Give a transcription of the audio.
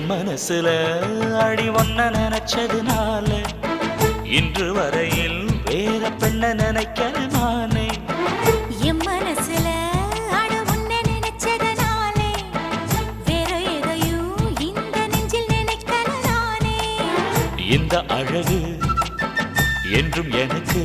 மனசுல அடி ஒன்ன நினைச்சதுனால இன்று வரையில் வேற பெண்ண நினைக்கிற நானே. என் மனசுல அட உன்னை நினைச்சதனாலே வேற எதையும் இந்த நெஞ்சில் நினைக்கல நானே. இந்த அழகு என்றும் எனக்கு